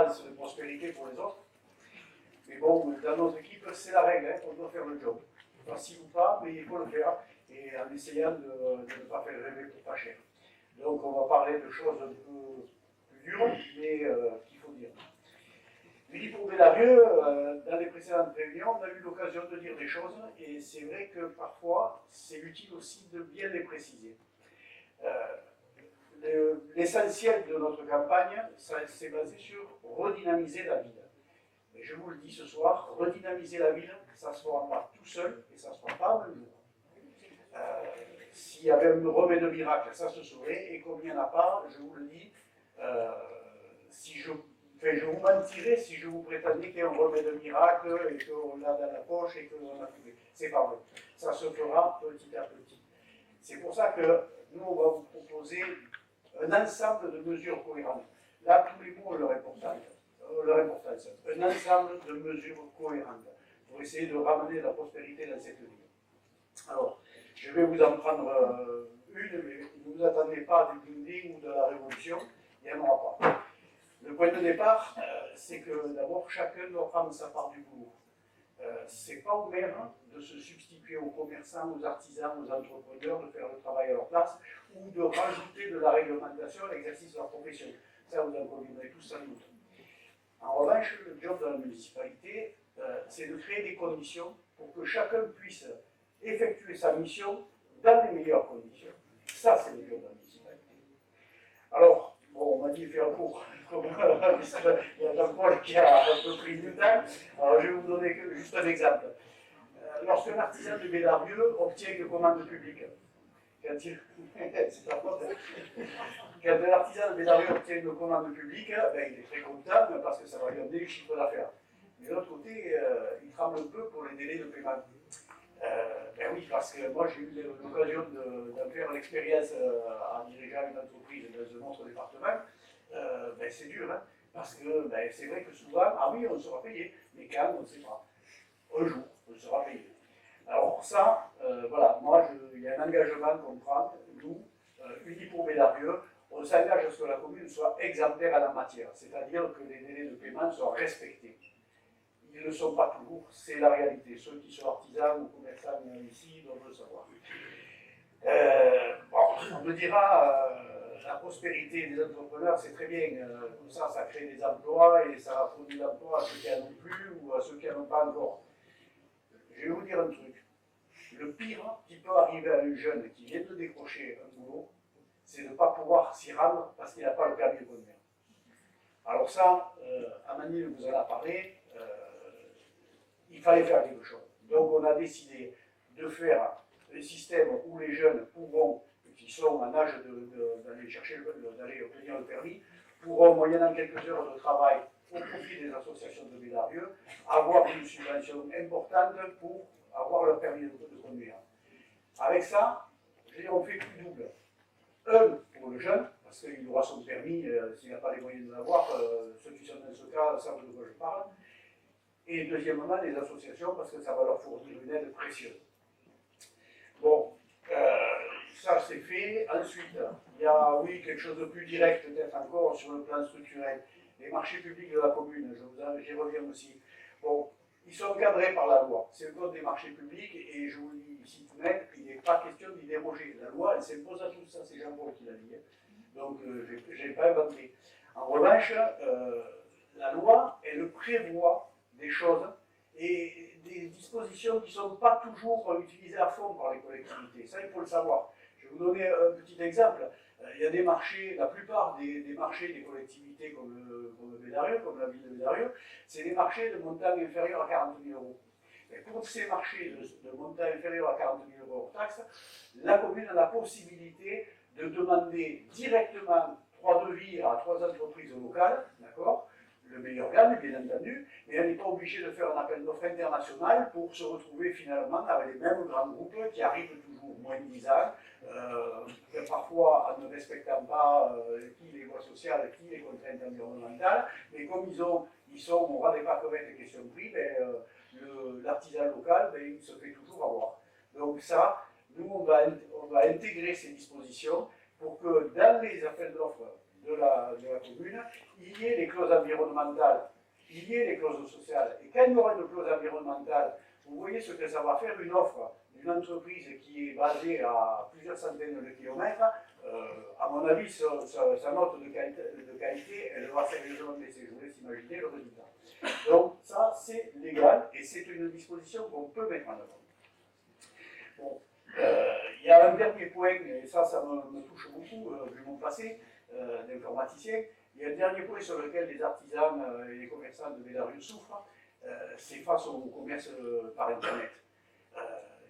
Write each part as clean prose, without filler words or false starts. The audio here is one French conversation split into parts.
d'abondance, de prospérité pour les autres. Mais bon, dans notre équipe, c'est la règle, hein, on doit faire le job. Facile ou pas, mais il faut le faire, et en essayant de ne pas faire rêver pour pas cher. Donc on va parler de choses un peu plus dures, mais qu'il faut dire. Uni pour Bédarieux, dans les précédentes réunions, on a eu l'occasion de dire des choses, et c'est vrai que parfois, c'est utile aussi de bien les préciser. L'essentiel de notre campagne, c'est basé sur redynamiser la ville. Et je vous le dis ce soir, redynamiser la ville, ça ne se fera pas tout seul, et ça ne se fera pas un jour. S'il y avait un remède miracle, ça se saurait, et comme il n'y en a pas, je vous le dis, je vous mentirais si je vous prétendais qu'il y a un remède miracle et qu'on l'a dans la poche et qu'on a trouvé. C'est pas vrai. Ça se fera petit à petit. C'est pour ça que nous, on va vous proposer un ensemble de mesures cohérentes. Là, tous les mots ont leur importance. Un ensemble de mesures cohérentes pour essayer de ramener la prospérité dans cette ville. Alors, je vais vous en prendre une, mais ne vous attendez pas du bling ou de la révolution, il n'y en aura pas. Le point de départ, c'est que d'abord, chacun doit prendre sa part du boulot. C'est pas au maire de se substituer aux commerçants, aux artisans, aux entrepreneurs, de faire le travail à leur place, ou de rajouter de la réglementation à l'exercice de leur profession. Ça, vous en conviendrez tous sans doute. En revanche, le job de la municipalité, c'est de créer des conditions pour que chacun puisse effectuer sa mission dans les meilleures conditions. Ça, c'est le job de la municipalité. Alors, bon, on m'a dit faire court, il y a Jean-Paul qui a un peu pris du temps. Alors, je vais vous donner juste un exemple. Lorsqu'un artisan de Bédarieux obtient une commande publique, c'est pas faute, quand un artisan de Bédarieux obtient une commande publique, ben, il est très content parce que ça va lui amener du chiffre d'affaires. Mais de l'autre côté, il tremble un peu pour les délais de paiement. Ben oui, parce que moi j'ai eu l'occasion d'en faire l'expérience en dirigeant une entreprise dans un autre département. Ben c'est dur, hein, parce que ben, c'est vrai que souvent, ah oui, on sera payé, mais quand, on ne sait pas. Un jour, on sera payé. Alors ça, voilà, moi, il y a un engagement qu'on prend, nous, Unis pour Bédarieux, on s'engage à ce que la commune soit exemplaire à la matière, c'est-à-dire que les délais de paiement soient respectés. Ils ne le sont pas toujours, c'est la réalité. Ceux qui sont artisans ou commerçants ici doivent le savoir. Bon, on me dira, la prospérité des entrepreneurs, c'est très bien, comme ça crée des emplois et ça fournit l'emploi à ceux qui n'en ont plus ou à ceux qui n'en ont pas encore. Je vais vous dire un truc. Le pire qui peut arriver à un jeune qui vient de décrocher un boulot, c'est de ne pas pouvoir s'y rendre parce qu'il n'a pas le permis de conduire. Alors ça, Amandine vous en a parlé, il fallait faire quelque chose. Donc on a décidé de faire un système où les jeunes pourront, qui sont en âge d'aller chercher, d'aller obtenir le permis, pourront, moyennant quelques heures de travail au profit des associations de Bédarieux, avoir une subvention importante pour avoir leur permis de conduire. Avec ça, on fait plus double. Un, pour le jeune, parce qu'il aura son permis, s'il n'a pas les moyens de l'avoir, ceux qui sont dans ce cas savent de quoi je parle. Et deuxièmement, les associations, parce que ça va leur fournir une aide précieuse. Bon, ça c'est fait. Ensuite, il y a, oui, quelque chose de plus direct, peut-être encore, sur le plan structurel. Les marchés publics de la commune, j'y reviens aussi. Bon, ils sont encadrés par la loi. C'est le code des marchés publics, et je vous le cite même, il n'est pas question d'y déroger. La loi, elle s'impose à tous, ça c'est Jean-Paul qui l'a dit. Donc, je n'ai pas inventé. En revanche, la loi, elle prévoit des choses et des dispositions qui ne sont pas toujours utilisées à fond par les collectivités. Ça, il faut le savoir. Je vais vous donner un petit exemple. Il y a des marchés, la plupart des marchés des collectivités comme Bédarieux, comme la ville de Bédarieux, c'est des marchés de montant inférieur à 40 000 euros. Et pour ces marchés de montant inférieur à 40 000 euros hors taxe, la commune a la possibilité de demander directement 3 devis à 3 entreprises locales, d'accord ? Le meilleur gagne, bien entendu, mais elle n'est pas obligée de faire un appel d'offres international pour se retrouver finalement avec les mêmes grands groupes qui arrivent toujours moins disants, parfois en ne respectant pas qui les lois sociales, qui les contraintes environnementales, mais comme ils sont au ras des pâquerettes des questions de prix, l'artisan local, il se fait toujours avoir. Donc ça, nous on va intégrer ces dispositions pour que dans les appels d'offres de la commune, il y ait les clauses environnementales, il y ait les clauses sociales. Et quand il y aura une clause environnementale, vous voyez ce que ça va faire, une offre d'une entreprise qui est basée à plusieurs centaines de kilomètres, à mon avis, sa note de qualité, elle va sérieusement baisser. Je vous laisse imaginer le résultat. Donc ça, c'est légal et c'est une disposition qu'on peut mettre en œuvre. Bon, il y a un dernier point, et ça me touche beaucoup, vu mon passé d'informaticien. Il y a un dernier point sur lequel les artisans et les commerçants de Bédarieux souffrent, c'est face au commerce par Internet.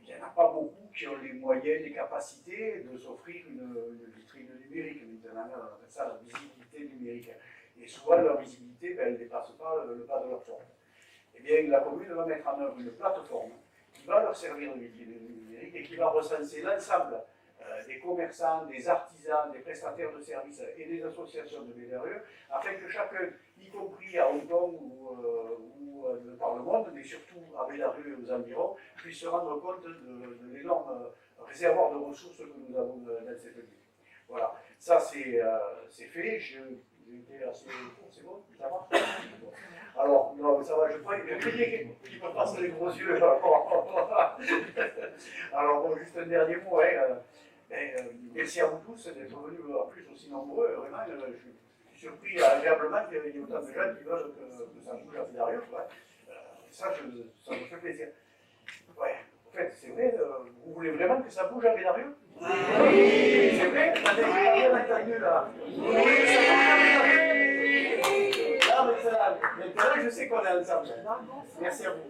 Il n'y en a pas beaucoup qui ont les moyens, les capacités de s'offrir une vitrine numérique. Maintenant, on appelle ça la visibilité numérique. Et souvent, leur visibilité, elle ne dépasse pas le pas de leur porte. Eh bien, la commune va mettre en œuvre une plateforme qui va leur servir de vitrine numérique et qui va recenser l'ensemble des commerçants, des artisans, des prestataires de services et des associations de Bédarieux, afin que chacun, y compris à Hong Kong ou par le monde, mais surtout à Bédarieux et aux environs, puisse se rendre compte de l'énorme réservoir de ressources que nous avons dans cette ville. Voilà, ça c'est fait, j'ai été assez court, c'est bon, ça va. Alors, non, ça va, je crois qu'il y a quelqu'un qui me passe les gros yeux. Alors, bon, juste un dernier mot, merci à vous tous d'être venus en plus aussi nombreux. Vraiment, je suis surpris agréablement qu'il y ait autant de gens qui veulent que ça bouge à Bédarieux. Ça me fait plaisir. Ouais, en fait, c'est vrai, vous voulez vraiment que ça bouge à Bédarieux? Oui, c'est vrai, vous avez bien entendu là. Oui, maintenant, je sais qu'on est ensemble. Merci à vous.